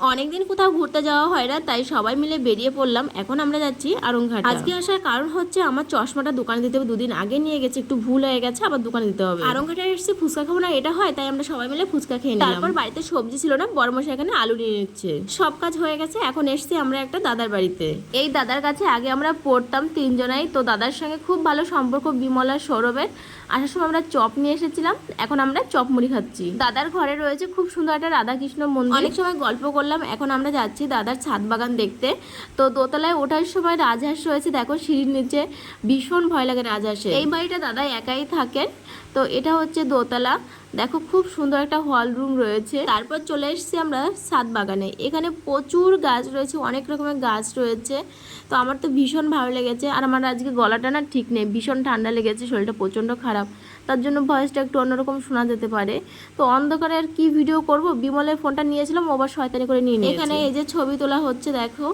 অনেকদিন কোথাও ঘুরতে যাওয়া হয় না, তাই সবাই মিলে বেরিয়ে পড়লাম। এখন আমরা যাচ্ছি আরংঘাট। আজকে আসার কারণ হচ্ছে আমার চশমাটা দোকানে দিতে হবে, দুদিন আগে নিয়ে গেছে, একটু ভুল হয়ে গেছে, আবার দোকানে দিতে হবে। আরংঘাটে এসেছি ফুচকা খাবো না এটা হয়, তাই আমরা সবাই মিলে ফুচকা খেয়ে নিলাম। তারপর বাড়িতে সবজি ছিল না, বড়মশাই এখানে আলু নিয়ে নিচ্ছে। সব কাজ হয়ে গেছে, এখন এসেছি আমরা একটা দাদার বাড়িতে। এই দাদার কাছে আগে আমরা পড়তাম তিনজনাই, তো দাদার সঙ্গে খুব ভালো সম্পর্ক বিমলা সৌরভের। আসার সময় আমরা চপ নিয়ে এসেছিলাম, এখন আমরা চপ মুড়ি খাচ্ছি। দাদার ঘরে রয়েছে খুব সুন্দর একটা রাধাকৃষ্ণ মন্দির। অনেক সময় গল্প করলাম, এখন আমরা যাচ্ছি দাদার ছাদ বাগান দেখতে। তো দোতলায় ওঠার সময় রাজহাঁস রয়েছে, দেখো সিঁড়ির নিচে, ভীষণ ভয় লাগে রাজহাঁসে। এই বাড়িটা দাদা একাই থাকেন। তো এটা হচ্ছে দোতলা, দেখো খুব সুন্দর একটা হল রুম রয়েছে। তারপর চলে এসেছি আমরা ছাদ বাগানে, এখানে প্রচুর গাছ রয়েছে, অনেক রকমের গাছ রয়েছে। তো আমার তো ভীষণ ভালো লেগেছে, আর আমার আজকে গলাটা না ঠিক নেই, ভীষণ ঠান্ডা লেগেছে, শরীরটা প্রচণ্ড খারাপ, তার জন্য ভয়েসটা একটু অন্যরকম শোনা যেতে পারে। তো অন্ধকারে আর কি ভিডিও করব, বিমলের ফোনটা নিয়েছিলাম, ও আবার শয়তানি করে নিয়ে নিয়েছে। এখানে এই যে ছবি তোলা হচ্ছে দেখো।